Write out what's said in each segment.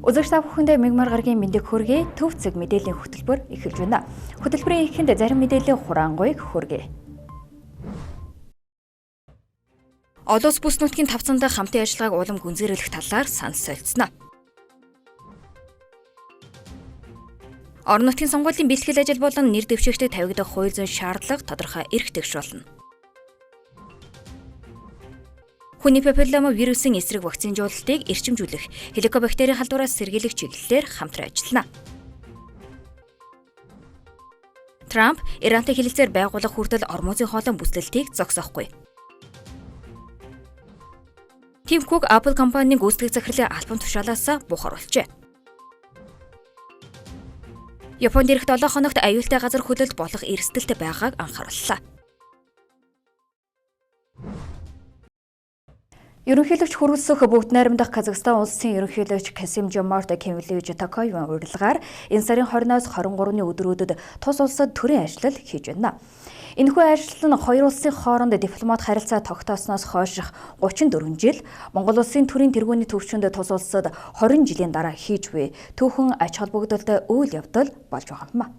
Үзэгч та бүхэндээ мягмар гарагийн мэндийг хүргэе. Төв зэг мэдээллийн хөтөлбөр эхэлж байна. Хөтөлбөрийн эхэнд зарим мэдээллийн хураангуйг хүргэе. Олон улс бүс нутгийн тавцанд хамтын ажиллагааг улам гүнзгийрүүлэх талаар санал солилцсон. Орон нутгийн сонгуулийн бэлтгэл ажил болон нэр дэвшигчдэд тавигдах хууль зүйн шаардлага тодорхой эрх тэгш болно. Хүний папиллома вирусын эсрэг вакцинжуулалтыг эрчимжүүлэх хеликобактерийн халдвараас сэргийлэх чиглэлээр хамтран ажиллана. Трамп Ирантай хэлэлцээр байгуулах хүртэл Ормозын хоолой бүслэлтийг зогсоохгүй. Тим Кук Apple компанийн гүйцэтгэх захирлын альбом тушаалаас бух оруулжээ. Японд ирэх 7 хоногт аюултай газар хөлөлд болох эрсдэлтэй байгааг анхаарууллаа. Ерөнхийлөгч хүрэлцэх бүгд найрамдах Казахстан улсын ерөнхийлөгч Касим-Жомарт Кемелевич Токаевын урилгаар энэ сарын 20-оос 23-ны өдрүүдэд тус улсад төрийн ажил хийж байна. Энэхүү ажил нь хоёр улсын хооронд дипломат харилцаа тогтоосноос хойш 34 жил, Монгол улсын төрийн тэргүүний төвчөнд тус улсад 20 жилийн дараа хийж буй түүхэн ач холбогдолтой үйл явдал болж байгаа юм.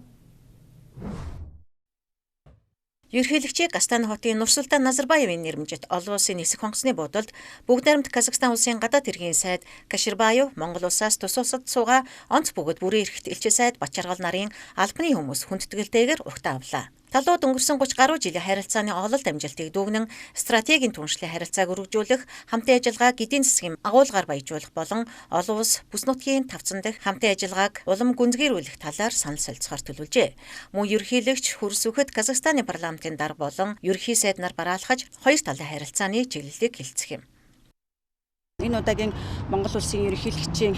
Ерөнхийлөгчийг Астана хотын Нурсултан Назарбаевын нэрмжит олон улсын нисэх хонгоцны буудалд бүгд найрамд Казахстан улсын гадаад хэргийн сайд Каширбаев, Монгол улсаас тус улсад суугаа онц бөгөөд бүрэн эрхт элчин сайд Бачаргал нарын албаны хүмүүс хүндэтгэлтэйгээр урагтаа авлаа. Талууд өнгөрсөн 30 гаруй жилийн харилцааны ололт амжилтыг дүүгнэн стратегийн түншлэх харилцааг өргөжүүлэх, хамтын ажиллагааг эдийн засгийн агуулгаар баяжуулах болон олон улс бүс нутгийн тавцан дахь хамтын ажиллагааг улам гүнзгийрүүлэх талаар санал солилцохоор төлөвлөжээ. Мөн ерөнхийлөгч хүрсүхэд Казахстаны парламентын дарга болон ерөнхий сайд нар бараалхаж хоёр талын харилцааны чиглэлийг хэлцэх юм. Энэ удаагийн Монгол улсын ерөнхийлөгчийн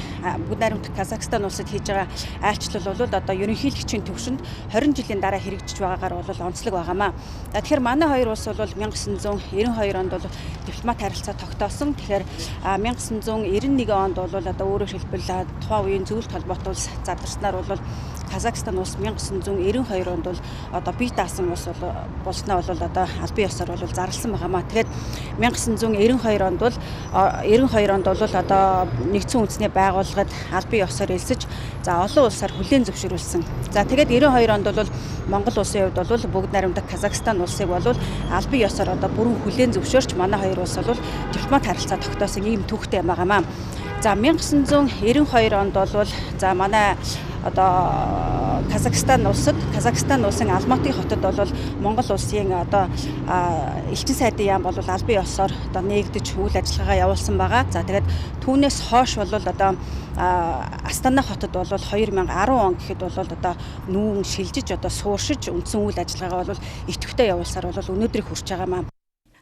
бүгд найрамдах Казахстан улсад хийж байгаа айлчлал бол одоо ерөнхийлөгчийн төвшөнд 20 жилийн дараа хэрэгжиж байгаагаар бол онцлог байгаамаа. Тэгэхээр манай хоёр улс бол 1992 онд бол дипломат харилцаа тогтоосон. Тэгэхээр 1991 онд бол одоо өөрөөр хэлбэл тухайн үеийн зөвлөлт холбоотой улс задарснаар бол Казахстан улс 1992 онд бол одоо бие даасан улс болсноо бол одоо албан ёсоор бол зарласан байгаамаа. Тэгэхээр 1992 онд бол одоо нэгдсэн үндэсний байгууллагад албан ёсоор элсэж за олон улсаар хүлээн зөвшөөрүүлсэн. За тэгээд 92 онд бол Монгол улсын хувьд бол бүгд найрамдах Казахстан улсыг бол албан ёсоор одоо бүрэн хүлээн зөвшөөрч манай хоёр улс бол дипломат харилцаа тогтоосон ийм түүхтэй юм байгаамаа. За 1992 онд бол за манай одоо Казахстан улсын Алматы хотод бол Монгол улсын одоо элчин сайдын яам бол албан ёсоор одоо нээгдэж үйл ажиллагаагаа явуулсан байгаа. За тэгээд түүнээс хойш бол одоо Астана хотод бол 2010 он гэхэд бол одоо нүүн шилжиж одоо сууршиж үндсэн үйл ажиллагаагаа бол идэвхтэй явуулсаар бол өнөөдрийг хүрч байгаамаа.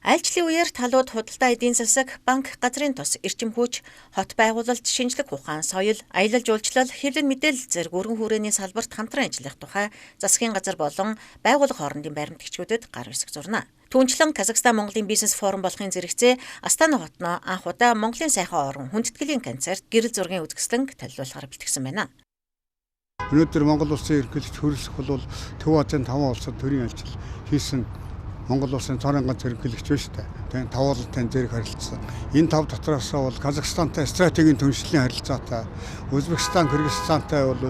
Айлчлалын үеэр талууд худалдаа эдийн засаг, банк, газрын тус, эрчим хүч, хот байгуулалт, шинжлэх ухаан, соёл, аялал жуулчлал, хэвлэл мэдээлэл зэрэг өргөн хүрээний салбарт хамтран ажиллах тухай засгийн газар болон байгууллага хоорондын баримтгчдүүдэд гар үсэг зурна. Түүнчлэн Казахстан Монголын бизнес форум болохын зэрэгцээ Астана хотноо анх удаа Монголын сайхан орон хүндэтгэлийн концерт гэрэл зургийн үзэсгэлэнг төлөвлөхөөр бэлтгэсэн байна. Өнөөдөр Монгол улсын ерөнхийлөгч хүрэлцэх бол Төв Азийн 5 улсад төрийн ажил хийсэн Монгол улсын цорын ганц ерөнхийлөгч биш үү? Тэгээд 5 улстай зэрэг харилцсан. Энэ 5 дотроос бол Казахстантай стратегийн түншлэлийн харилцаатай, Узбекистан, Кыргызстантай бол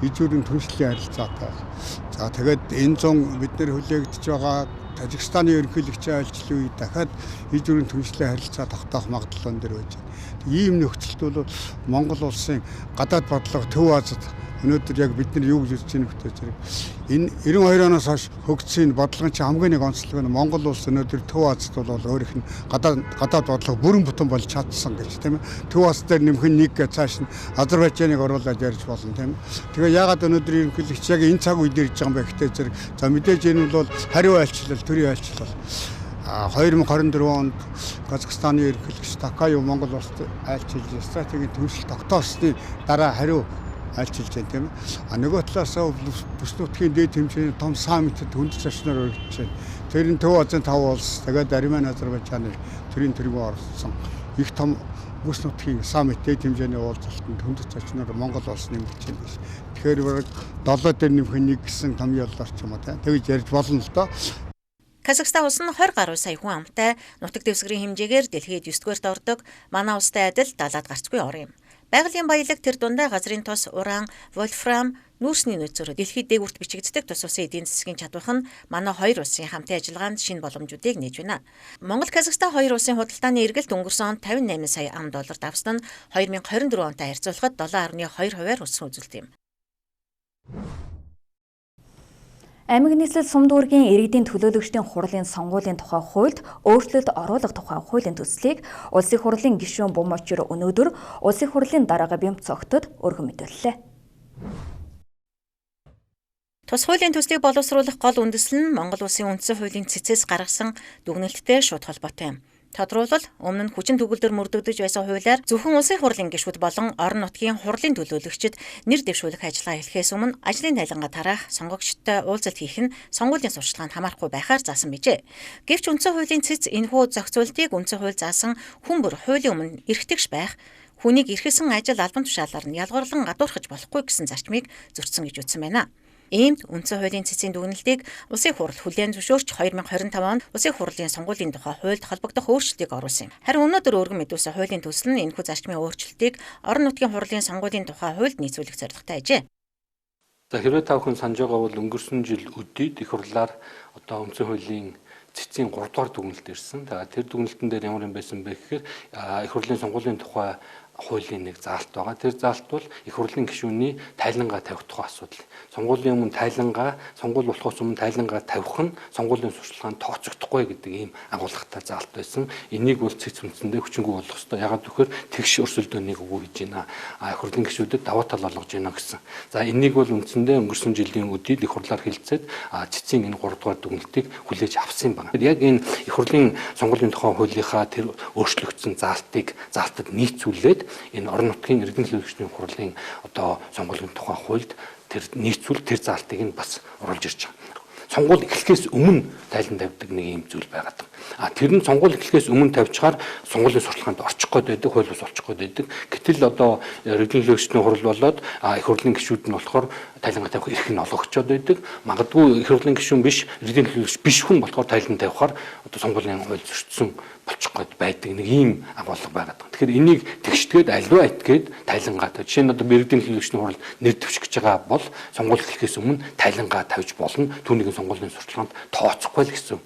ижүүрийн түншлэлийн харилцаатай. За тэгээд энэ 100 бид нэр хүлээгдэж байгаа Тажикстаны ерөнхийлөгчийн айлчлалын үед дахиад ижүүрийн түншлэлийн харилцаа тогтоох магадлал өндөр байж байна. Ийм нөхцөлд бол Монгол улсын гадаад бодлого Төв Азид өнөөдөр яг бид нар юу гэж үзэж байгаа нөхцөл зэрэг энэ 92 оноос хойш хөгжсөн бодлогын чинь хамгийн нэг онцлог нь Монгол улс өнөөдөр Төв Азид бол өөрийнх нь гадаад бодлого бүрэн бүтэн болж чадсан гэж тийм ээ. Төв Аз дээр нэмэх нэг цааш нь Азербайджаныг оруулаад ярьж болно тийм ээ. Тэгээ яагаад өнөөдөр ерөнхийлөгч яг энэ цаг үед ирж байгаа юм бэ гэхдээ зэрэг за мэдээж энэ бол хариу айлчлал, төрийн айлчлал 2024 онд Казахстаны ерөнхийлөгч Токаев Монгол улсад айлчилж стратегийн түншлэл тогтоосны дараа хариу айлчилж байна тийм ээ. Нөгөө талаас бүс нутгийн дээд хэмжээний том саммитэд хүнд зочноор өргөж байна. Тэр нь Төв Азийн 5 улс, тэгээд Армени, Азербайджаны төрийн тэргүүн орсон их том бүс нутгийн саммит дээд хэмжээний уулзалтанд хүнд зочноор Монгол улс нэмэгдэж байна. Тэгэхээр бараг 7 дээр нэмэх нэг гэсэн том яллаар ч юм уу тийм тэгж ярьж болно л доо. Казахстан улс нь 20 гаруй сая хүн амтай нутаг дэвсгэрийн хэмжээгээр дэлхийд 9-р ордог. Манай улстай адил далаад гарцгүй ор юм. Байгалийн баялаг тэр дундаа газрын тос, уран, вольфрам, нүүрсний нөөцөөр дэлхийд дээгүүрт бичигддэг тус улсын эдийн засгийн чадварх нь манай хоёр улсын хамтын ажиллагаанд шинэ боломжуудыг нээж байна. Монгол Казахстан хоёр улсын худалдааны эргэлт өнгөрсөн онд 58 сая ам.доллар давсан нь 2024 онтой харьцуулахад 7.2%-аар өссөн үзүүлэлт юм. Аймаг нийслэл сум дүүргийн иргэдийн төлөөлөгчдийн хурлын сонгуулийн тухай хуульд өөрчлөлт оруулах тухай хуулийн төслийг улсын хурлын гишүүн Бумочир өнөөдөр улсын хурлын дарга Бямцогтод өргөн мэдүүллээ. Тус хуулийн төслийг боловсруулах гол үндэслэл нь Монгол улсын үндсэн хуулийн цэцээс гаргасан дүгнэлттэй шууд холбоотой юм. Тодорхойлбол өмнө нь хүчин төгөлдөр мөрдөгдөж байсан хуулиар зөвхөн улсын хурлын гишүүд болон орон нутгийн хурлын төлөөлөгчид нэр дэвшүүлэх ажиллагаа эхлэхээс өмнө ажлын тайлангаа тараах, сонгогчдтой уулзалт хийх нь сонгуулийн сурталчилгаанд хамаарахгүй байхаар заасан bijээ. Гэвч үндсэн хуулийн цэц энэхүү зохицуултыг үндсэн хууль заасан хүн бүр хуулийн өмнө эрхтэгч байх, хүнийг эрхэсэн ажил албан тушаалаар нь ялгарлан гадуурхаж болохгүй гэсэн зарчмыг зөрчсөн гэж үзсэн байна. Иймд үндсэн хуулийн цэцийн дүгнэлтийг улсын хурал хүлээн зөвшөөрч 2025 онд улсын хурлын сонгуулийн тухай хуульд холбогдох өөрчлөлтийг оруулсан юм. Харин өнөөдөр өргөн мэдүүлсэн хуулийн төсөл нь энэхүү зарчмын өөрчлөлтийг орон нутгийн хурлын сонгуулийн тухай хуульд нийцүүлэх зорилготой ажээ. За хэрвээ та бүхэн санаж байгаа бол өнгөрсөн жил өдийд их хурлаар одоо үндсэн хуулийн цэцийн 3 дугаар дүгнэлт ирсэн. Тэр дүгнэлтэн дээр ямар юм байсан бэ гэхээр их хурлын сонгуулийн тухай хуулийн нэг заалт байгаа. Тэр заалт бол их хурлын гишүүний тайлангаа тавих тухай асуудал. Сонгуулийн өмнө тайлангаа, сонгуул болохоос өмнө тайлангаа тавих нь сонгуулийн сурталчилгаанд тооцогдохгүй гэдэг ийм агуулгатай заалт байсан. Энийг бол цэц үндсэндээ хүчингүй болгох ёстой. Ягаад гэвэл тэгш өрсөлдөөнийг өгөө хийж байна. Их хурлын гишүүдэд даваа тал болгож байна гэсэн. За энийг бол үндсэндээ өнгөрсөн жилийн өдийд их хурлаар хэлцээд цэцийн энэ 3 дугаар дүгнэлтийг хүлээж авсан юм байна. Яг энэ их хурлын сонгуулийн тухай хуулийнхаа тэр өөрчлөгдсөн заалтад нийцүүлээд энэ орон нутгийн иргэдийн төлөөлөгчдийн хурлын одоо сонгуулийн тухай хуульд тэр нийцүүл тэр заалтыг нь бас оруулж ирж байгаа. Сонгуул эхлэхээс өмнө тайлан тавьдаг нэг юм зүйл байгаад байна. Тэр нь сонгуул эхлэхээс өмнө тавьчихаар сонгуулийн сурталчилгаанд орчих гээд байдаг, хууль бус олчих гээд байдаг. Гэтэл одоо иргэдийн төлөөлөгчдийн хурал болоод их хурлын гишүүд нь болохоор тайлангаа тавих эрх нь олгогчод байдаг. Магадгүй их хурлын гишүүн биш, иргэдийн төлөөлөгч биш хүн болохоор тайлан тавихаар одоо сонгуулийн хууль зөрчсөн болчих гээд байдаг нэг ийм агуулга байгаад байна. Тэгэхээр энийг тэгшдгээд альва этгээд тайлангаа тавь. Жишээ нь одоо иргэдийн төлөөлөгчдийн хурал нэр дэвших гэж байгаа бол сонгуул эхлэхээс өмнө тайлангаа тавьж болно. Түүнийг сонгуулийн сурталчилгаанд тооцохгүй л гэсэн.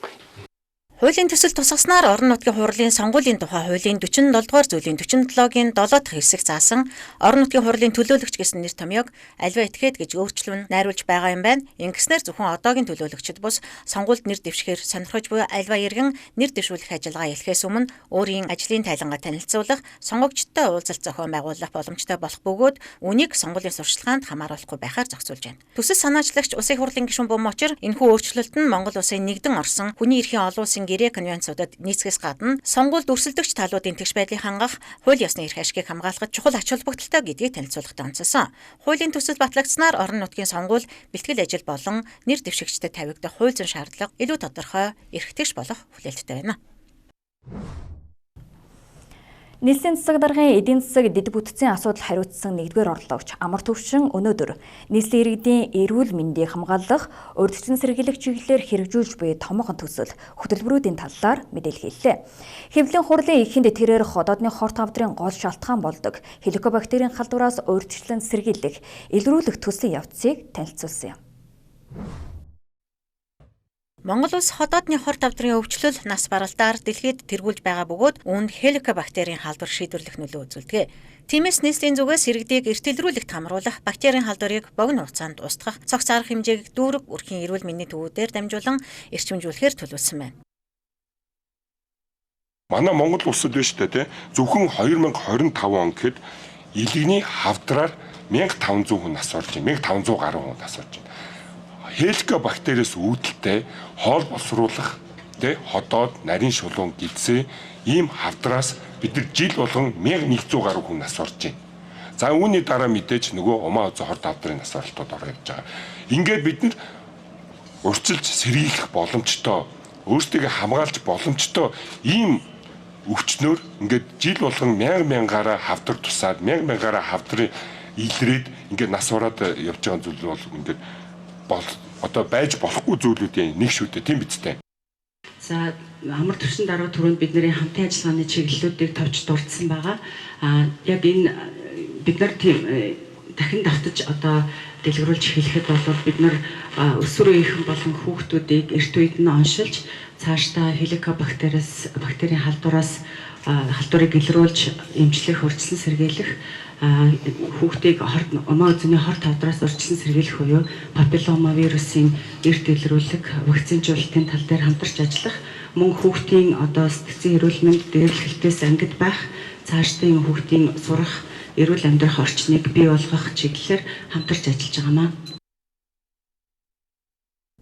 Хуулийн төсөл тусгаснаар орон нутгийн хурлын сонгуулийн тухай хуулийн 47 дугаар зүйлийн 47-гийн 7 дахь хэсэг заасан орон нутгийн хурлын төлөөлөгч гэсэн нэр томьёог альва этгээд гэж өөрчлөн найруулж байгаа юм байна. Ингэснээр зөвхөн одоогийн төлөөлөгчд бус сонгуульд нэр дэвшихээр сонирхож буй альва иргэн нэр дэвшүүлэх ажиллагаа эхлэхээс өмнө өөрийн ажлын тайлангаа танилцуулах, сонгогчдтой уулзалт зохион байгуулах боломжтой болох бөгөөд үүнийг сонгуулийн сурталчилгаанд хамааруулахгүй байхаар зохицуулж байна. Төсөл санаачлагч улсын хурлын гишүүн Бумочир энэхүү өөрчлөлт нь Монгол улсын нэгдэн орсон хүний эрхийн олон улсын гэрээ конвенцуудад нийцгээс гадна сонгуульд өрсөлдөгч талуудын тэгш байдлыг хангах, хууль ёсны эрх ашигыг хамгаалахад чухал ач холбогдолтой гэдгийг танилцуулахад онцлсон. Хуулийн төсөл батлагдсанаар орон нутгийн сонгуул, бэлтгэл ажил болон нэр дэвшигчдэд тавигдах хууль зүйн шаардлага илүү тодорхой, эрх тэгш болох хүлээлттэй байна. Нийслэлийн засаг даргын эдийн засаг дэд бүтцийн асуудал хариуцсан 1-р орлогч Амар Төвшин өнөөдөр нийслэлийн иргэдийн эрүүл мэндийг хамгаалах, урьдчилан сэргийлэх чиглэлээр хэрэгжүүлж буй томоохон төсөл хөтөлбөрүүдийн талаар мэдээлэл хийлээ. Хэвлэлийн хурлын эхэнд тэрээр ходоодны хорт авдрын гол шалтгаан болдог хеликобактерийн халдвараас урьдчилан сэргийлэх, илрүүлэх төслийн явцыг танилцуулсан юм. Монгол улс ходоодны хорт авдрын өвчлөл нас баралтаар дэлхийд тэргүүлж байгаа бөгөөд үүнд хеликобактерийн халдвар шийдвэрлэх нөлөө үзүүлдэг. Тиймээс нийслэлийн зүгээс иргэдийг эрт илрүүлэгт хамруулах, бактерийн халдварыг богино хугацаанд устгах, цогц арга хэмжээг дүүрэг өрхийн эрүүл мэндийн төвүүдээр дамжуулан эрчимжүүлэхээр төлөвлөсөн байна. Манай Монгол улсад биш үү те зөвхөн 2025 он гэхэд илэгний хавдраар 1500 хүн нас орж байна. 1500 гаруй хүн нас орж байна. Хеликобактериас үүдэлтэй хоол боловсруулах ходоод, нарийн шулуун гидсээ ийм хавдраас бид нар жил болгон 1100 гаруй хүн нас орж байна. За үүний дараа мэдээж нөгөө умаа үзэн хорт авдрын нас оролтууд орж явж байгаа. Ингээд бид нар урьдчилж сэргийлэх боломжтой, өөрсдөө хамгаалж боломжтой ийм өвчнөөр ингээд жил болгон 1000-аараа хавдар тусаад 1000-аараа хавдрын илрээд ингээд нас ураад явж байгаа зүйл бол ингээд одоо байж болохгүй зүйлүүдийн нэг шүү дээ, тийм биз дээ. За Амар Төвшин дараа түрүүнд бидний хамтын ажиллагааны чиглэлүүдийг товч дурдсан байгаа. Яг энэ бид нар тийм дахин давтаж одоо дэлгэрүүлж эхлэхэд бол бид нар өсвөрийн болон хүүхдүүдийг эрт үед нь оншилж цаашдаа бактерийн халдварыг илрүүлж эмчлэх, урьдчилан сэргийлэх, хүүхдийг умаа үзний хорт тавдраас урьдчилан сэргийлэх буюу папиллома вирусын эрт илрүүлэг, вакцинжуулалтын тал дээр хамтарч ажиллах, мөн хүүхдийн одоо сэтгцийн эрүүл мэнд дээрлэхэлтээс ангид байх, цаашдын хүүхдийн сурах, эрүүл амьдрах орчныг бий болгох чиглэлээр хамтарч ажиллаж байгаамаа.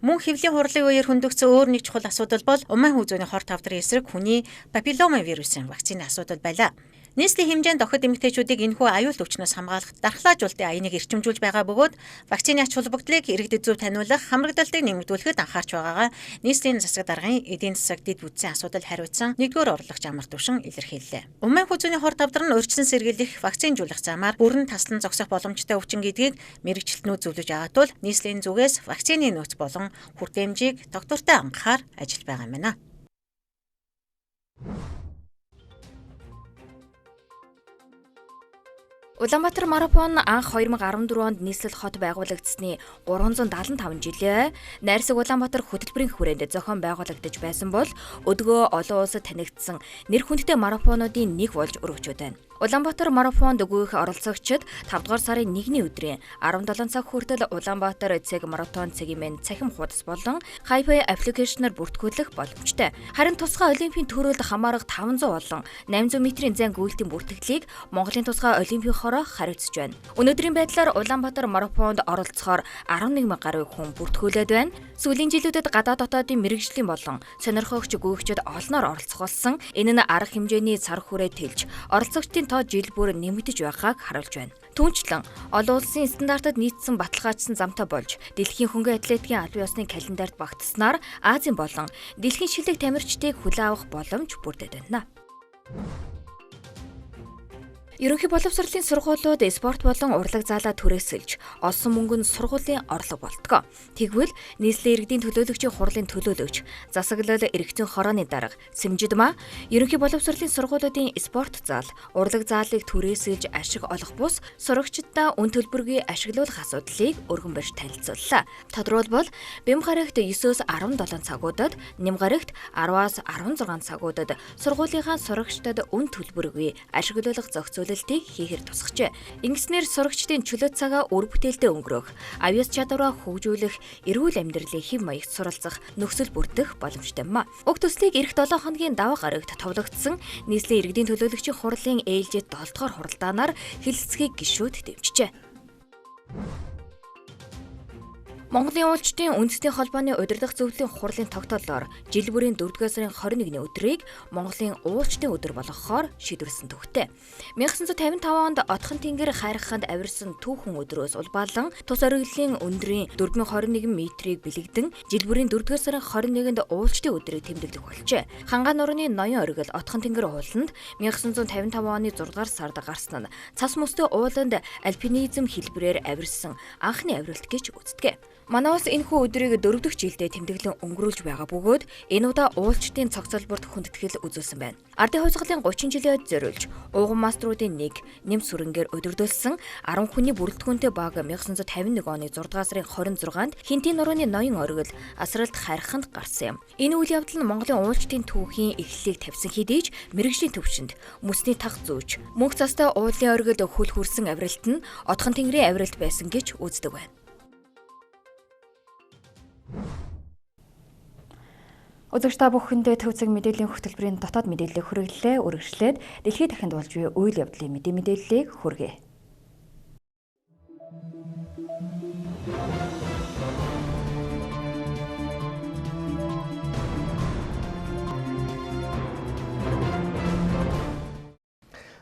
Мөн хэвлийн хурлын үеэр хөндөгдсөн өөр нэг чухал асуудал бол умаа хүү зүйний хорт тавдрын эсрэг хүний папиллома вирусын вакцины асуудал байлаа. Нийслэлийн хэмжээнд охид эмэгтэйчүүдийг энэхүү аюул өвчнөөс хамгаалах дархлаажуулалтын аяныг эрчимжүүлж байгаа бөгөөд вакцины ач холбогдлыг иргэдэд зөв таниулах, хамрагдалтыг нэмэгдүүлэхэд анхаарч байгаагаа нийслэлийн засаг даргын эдийн засаг дэд бүтцийн асуудал хариуцсан 1-р орлогч амар төвшин илэрхийллээ. Умаа хүү зүйний хорт тавдар нь урьдчилан сэргийлэх, вакцинжуулах замаар бүрэн таслан зогсох боломжтой өвчин гэдгийг мэрэгчлэтнүүд зөвлөж байгаа тул нийслэлийн зүгээс вакцины нөөц болон хүртээмжийг доктортой анхаар ажиллаж байгаа юм байна. Улаанбаатар марафон анх 2014 онд нийслэл хот байгуулагдсны 375 жилээ Найрсаг Улаанбаатар хөтөлбөрийн хүрээнд зохион байгуулагдаж байсан бол өдгөө олон улсад танигдсан нэр хүндтэй марафонуудын нэг болж өргөжөөд байна. Улаанбаатар марафонд өгөх оролцогчид 5 дугаар сарын 1-ний өдрийн 17 цаг хүртэл Улаанбаатар цэг марафон цэгийн мэн цахим хуудас болон Hi-Fi аппликейшнээр бүртгүүлэх боломжтой. Харин тусгай олимпийн төрөлд хамаарах 500 болон 800 метрийн зан гүйлтийн бүртгэлийг Монголын тусгай олимпийн хороо хариуцж байна. Өнөөдрийн байдлаар Улаанбаатар марафонд оролцохоор 11,000 гаруй хүн бүртгүүлээд байна. Сүүлийн жилүүдэд гадаад дотоодын мэрэгжлийн болон сонирхогч гүйгчид олноор оролцох болсон. Энэ нь арга хэмжээний цар хүрээ тэлж оролцогчдын тоо жил бүр нэмэгдэж байгааг харуулж байна. Түүнчлэн олон улсын стандартад нийцсэн баталгаажсан замтай болж дэлхийн хөнгөн атлетикийн албан ёсны календарт багтснаар Азийн болон дэлхийн шилдэг тамирчдыг хүлээн авах боломж бүрдээд байна. Ерөнхий боловсролын сургуулиуд спорт болон урлаг заалаа түрээсэлж, олсон мөнгөнд сургуулийн орлого болтгоо. Тэгвэл нийслэлийн иргэдийн төлөөлөгчийн хурлын төлөөлөгч, засаглал эрхтэн хорооны дарга Сэмжидмаа ерөнхий боловсролын сургуулиудын спорт зал, урлаг заалыг түрээсэлж ашиг олох бус сурагчдаа үн төлбөргүй ашиглуулах асуудлыг өргөн барьж танилцууллаа. Тодорхойлбол бэм гарагт 9-өөс 17 цагуудад, нэм гарагт 10-аас 16 цагуудад сургуулийнхаа сурагчдад үн төлбөргүй ашиглуулах зохицуулалтыг хийхээр тусгажээ. Ингэснээр сурагчдын чөлөө цагаа үр бүтээлтэй өнгөрөх, авьяас чадвараа хөгжүүлэх, эрүүл амьдралын хэв маягт суралцах нөхцөл бүрдэх боломжтой юм а. Уг төслийг эх 7 хоногийн даваа гарагт товлогдсон нийслэлийн иргэдийн төлөөлөгчийн хурлын ээлжид 7 дугаар хуралдаанаар хэлэлцгийг гишүүд дэмжижээ. Монголын уулчдын үндэстний холбооны удирдах зөвлөлийн хурлын тогтоолоор жил бүрийн 4-р сарын 21-ний өдрийг Монголын уулчдын өдөр болгохоор шийдвэрлсэн төвхтэй. 1955 онд Отхон тэнгэр хайрханд авирсан түүхэн өдрөөс улбаалan тус оргилын өндрийн 4021 метрийг бэлэгдэн жил бүрийн 4-р сарын 21-нд уулчдын өдрийг тэмдэглэх болжээ. Хангаан нурны ноён оргил Отхон тэнгэр ууланд 1955 оны 6-р сард гарсан нь цас мөстэй ууланд альпинизм хэлбэрээр авирсан анхны авиралт гэж үздэг. Манай улс энэхүү өдрийг 4 дахь жилдээ тэмдэглэн өнгөрүүлж байгаа бөгөөд энэ удаа уулчдын цогцолборт хүндэтгэл үзүүлсэн байна. Ардын хувьсгалын 30 жилээр зориулж ууган маструудын нэг нэм сүрэнгээр удирдуулсан 10 хүний бүрэлдэхүүнтэй баг 1951 оны 6 дугаар сарын 26-нд Хинтийн нурууны ноён оргил асралт хайрханд гарсан юм. Энэ үйл явдал нь Монголын уулчдын түүхийн эхлэлийг тавьсан хэдий ч мэрэгжлийн төвшөнд мөсний тах зүүж мөнх цастай уулын оргил хөл хүрсэн авиралт нь Отхон тэнгэрийн авиралт байсан гэж үздэг байна. Үзэгч та бүхэндээ төвцөг мэдээллийн хөтөлбөрийн дотоод мэдээллийг хүргэлээ үргэлжлээд дэлхийд дахинд болж буй үйл явдлын мэдээллийг хүргэе.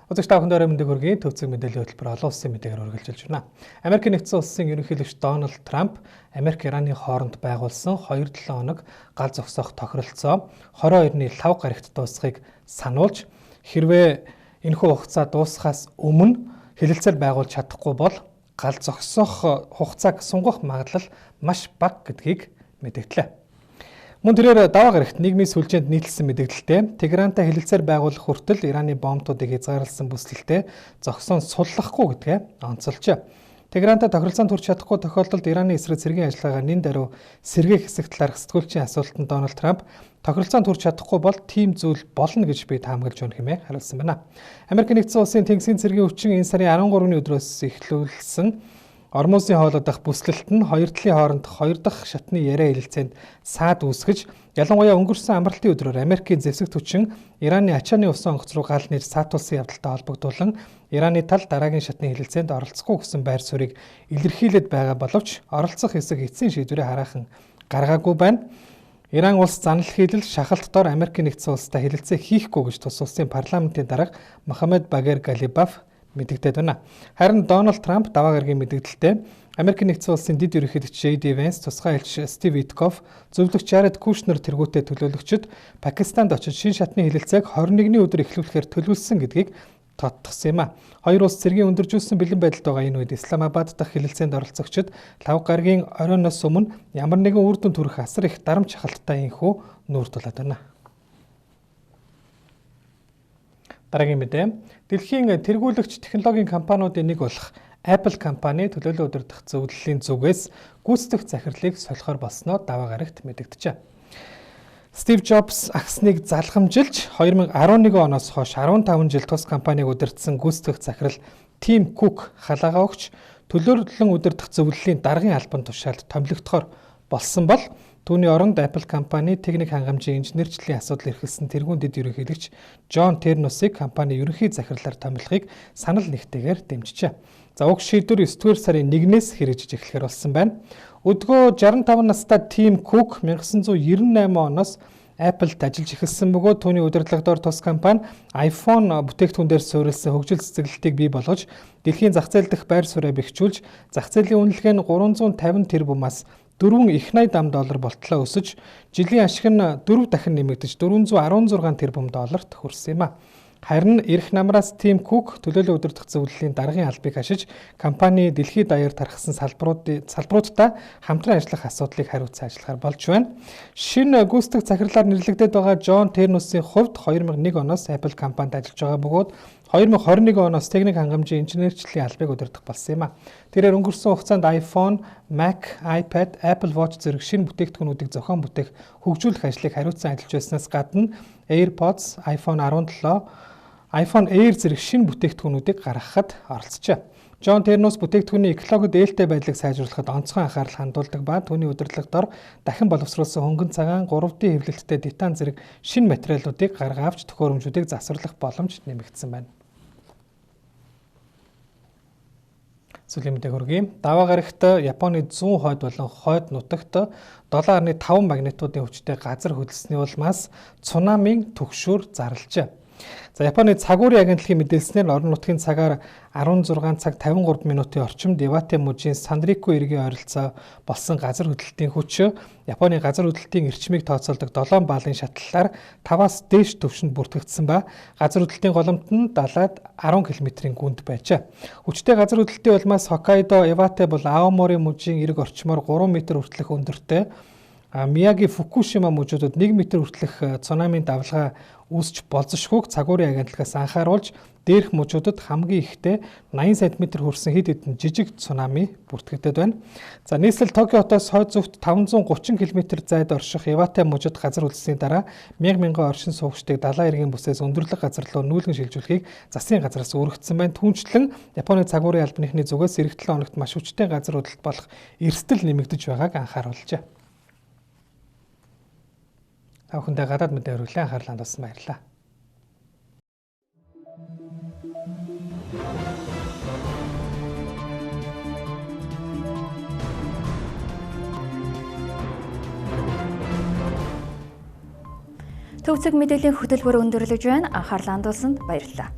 Үзэгч та бүхэнд өрөөмөндийг хүргэе. Төвцөг мэдээллийн хөтөлбөр олон улсын мэдээгээр үргэлжилж байна. Америкийн нэгдсэн улсын ерөнхийлөгч Дональд Трамп Америк Ираны хооронд байгуулсан 2-7 хоног гал зогсоох тохиролцоо 22-ны лав гарагт дуусахыг сануулж хэрвээ энэхүү хугацаа дуусахаас өмнө хэлэлцэл байгуулж чадахгүй бол гал зогсоох хугацааг сунгах магадлал маш бага гэдгийг мэдгдлээ. Мөн тэрээр даваа гарагт нийгмийн сүлжээнд нийтлсэн мэдээлэлтэй Тегерантай хэлэлцээр байгуулах хүртэл Ираны бомбуудыг хязгаарласан бүслэлтэд зогсоон суллахгүй гэдгээ онцолжээ. Тегерантай тохиролцоонд хүрч чадахгүй тохиолдолд Ираны эсрэг цэргийн ажиллагаагаа нэн даруй сэргээх хэсэг талаарх сэтгүүлчийн асуултанд Дональд Трамп тохиролцоонд хүрч чадахгүй бол тийм зүйл болно гэж би таамаглаж байна хэмээн хариулсан байна. Америкийн нэгдсэн улсын Тэнгисийн цэргийн өвчин энэ сарын 13-ны өдрөөс эхлүүлсэн Ормозын хоолой дахь бүслэлт нь хоёр талын хооронд хоёр дахь шатны яриа хэлэлцээнд саад үүсгэж, ялангуяа өнгөрсөн амралтын өдрөөр Америкийн зэвсэгт хүчин Ираны ачааны усан онгоц руу гал нээж саатуулсан явдалтай холбогдуулан Ираны тал дараагийн шатны хэлэлцээнд оролцохгүй гэсэн байр суурийг илэрхийлээд байгаа боловч оролцох хэсэг эцсийн шийдвэрээ хараахан гаргаагүй байна. Иран улс занал хийлэл шахалт дор Америкийн нэгдсэн улстай хэлэлцээ хийхгүй гэж тус улсын парламентын дарга Мохаммед Багер Галибаф мэдэгдээд байна. Харин Дональд Трамп даваа гарагийн мэдэгдэлтэй Америкийн нэгдсэн улсын дэд ерөнхийлөгч J.D. Vance, тусгай элч Стив Виткоф, зөвлөгч Jared Kushner тэргүүтээ төлөөлөгчд Пакистанд очиж шин шатны хэлэлцээг 21-ний өдөр эхлүүлэхээр төлөвлөсөн гэдгийг тодтогсон юм а. Хоёр улс цэргийн өндөржүүлсэн бэлэн байдалд байгаа энэ үед Исламабад дахь хэлэлцээнд оролцогчид лав гарагийн оройноос өмнө ямар нэгэн үр дүн төрөх асар их дарамт шахалттай инхүү нүүр тулаад байна. Дараагийн мэдээ. Дэлхийн тэргүүлэгч технологийн компаниудын нэг болох Apple компани төлөөлөл удирдах зөвлөлийн зүгээс гүйцэтгэх захирлыг солихоор болсноо даваа гарагт мэдэгджээ. Стив Джобс агсныг залхамжилж 2011 оноос хойш 15 жил тус компаниг удирдсан гүйцэтгэх захирал Тим Кук халаагаа өгч төлөөлөл удирдах зөвлөлийн даргын албан тушаалд томилогдохоор болсон бол түүний оронд Apple компани техник хангамжийн инженерчлэлийн асуудал эрхэлсэн тэргүүн дэд ерөнхийлөгч Джон Тернусыг компани ерөнхий захирлаар томилохыг санал нэгтэйгээр дэмжижээ. За уг шийдвэр 9-р сарын 1-ээс хэрэгжиж эхлэхээр болсон байна. Өдгөө 65 настай Тим Кук 1998 оноос Apple-д ажиллаж эхэлсэн бөгөөд түүний удирдлагадор тус компани iPhone бүтээгдэхүүн дээр суурилсан хөгжил цэцэглэлтийг бий болгож дэлхийн зах зээл дэх байр сууриа бэхжүүлж зах зээлийн үнэлгээ нь 350 тэрбумаас 4 их $80 болтлоо өсөж жилийн ашиг нь 4 дахин нэмэгдэж 416 тэрбум долларт хүрсэн юм а. Харин эрх намраас Тим Кук төлөөлөл удирдах зөвлөлийн даргын албыг ашиж компани дэлхийд даяар тархсан салбаруудтай хамтран ажиллах асуудлыг хариуцсан ажиллахаар болж байна. Шинэ гүйцэтгэх захирлаар нэрлэгдээд байгаа Джон Тернусийн хувьд 2001 оноос Apple компанид ажиллаж байгаа бөгөөд 2021 оноос техник хангамжийн инженерчлэлийн албыг удирдах болсон юм а. Тэрээр өнгөрсөн хугацаанд iPhone, Mac, iPad, Apple Watch зэрэг шинэ бүтээгдэхүүнүүдийг зохион бүтээх хөгжүүлэх ажлыг хариуцсан ажиллаж байснаас гадна AirPods, iPhone 17, iPhone Air зэрэг шинэ бүтээгдэхүүнүүдийг гаргахад оролцжээ. Джон Тернус бүтээгдэхүүний экологид ээлтэй байдлыг сайжруулахад онцгой анхаарал хандуулдаг ба түүний удирдлагадор дахин боловсруулсан хөнгөн цагаан 3D хэвлэлттэй титан зэрэг шинэ материалуудыг гаргаа авч төхөөрөмжүүдийг засварлах боломж нэмэгдсэн байна. Сүүлийн мэдээ хүргэе. Даваа гарагт Японы зүүн хойд болон хойд нутагт 7.5 магнитудын хүчтэй газар хөдлөсний улмаас цунамийн түгшүүр зарлжээ. За Японы цагуурийн агентлагийн мэдээлснээр орон нутгийн цагаар 16 цаг 53 минутын орчимд Ивате мужийн Санрику иргэний ойролцоо болсон газар хөдлөлтийн хүч Японы газар хөдлөлтийн эрчмийг тооцоолдог 7 баалын шатлалаар 5-аас дээш түвшинд бүртгэгдсэн ба газар хөдлөлтийн голомт нь 70-ад 10 км-ийн гүнд байжээ. Хүчтэй газар хөдлөлтийн улмаас Хоккайдо, Ивате бол Аомори мужийн эрэг орчмоор 3 м хүртэлх өндөртэй Мияги, Фукушима мужуудад 1 м хүртэлх цунамийн давлгаа үүсч болзошгүйг цагуурийн агентлагаас анхааруулж дээрх мужуудад хамгийн ихдээ 80 см хүрсэн хэд хэдэн жижиг цунами бүртгэгдээд байна. За нийслэл Токиотоос хойд зүгт 530 км зайд орших Ивате мужид газар хөдлсөний дараа 1000 оршин суугчдыг далайн эргийн бүсээс өндөрлөг газар руу нүүлгэн шилжүүлэхийг засгийн газраас өргөцсөн байна. Түүнчлэн Японы цагуурийн албаныхны зүгээс эх 7 хоногт маш хүчтэй газар хөдлөлт болох эрсдэл нэмэгдэж байгааг анхааруулжээ. Тавхандаа гадаад мэдээ өргөлөө анхаарлаа хандуулсан баярлалаа. Төвцөг мэдээллийн хөтөлбөр өндөрлөж байна. Анхаарлаа хандуулсанд баярлалаа.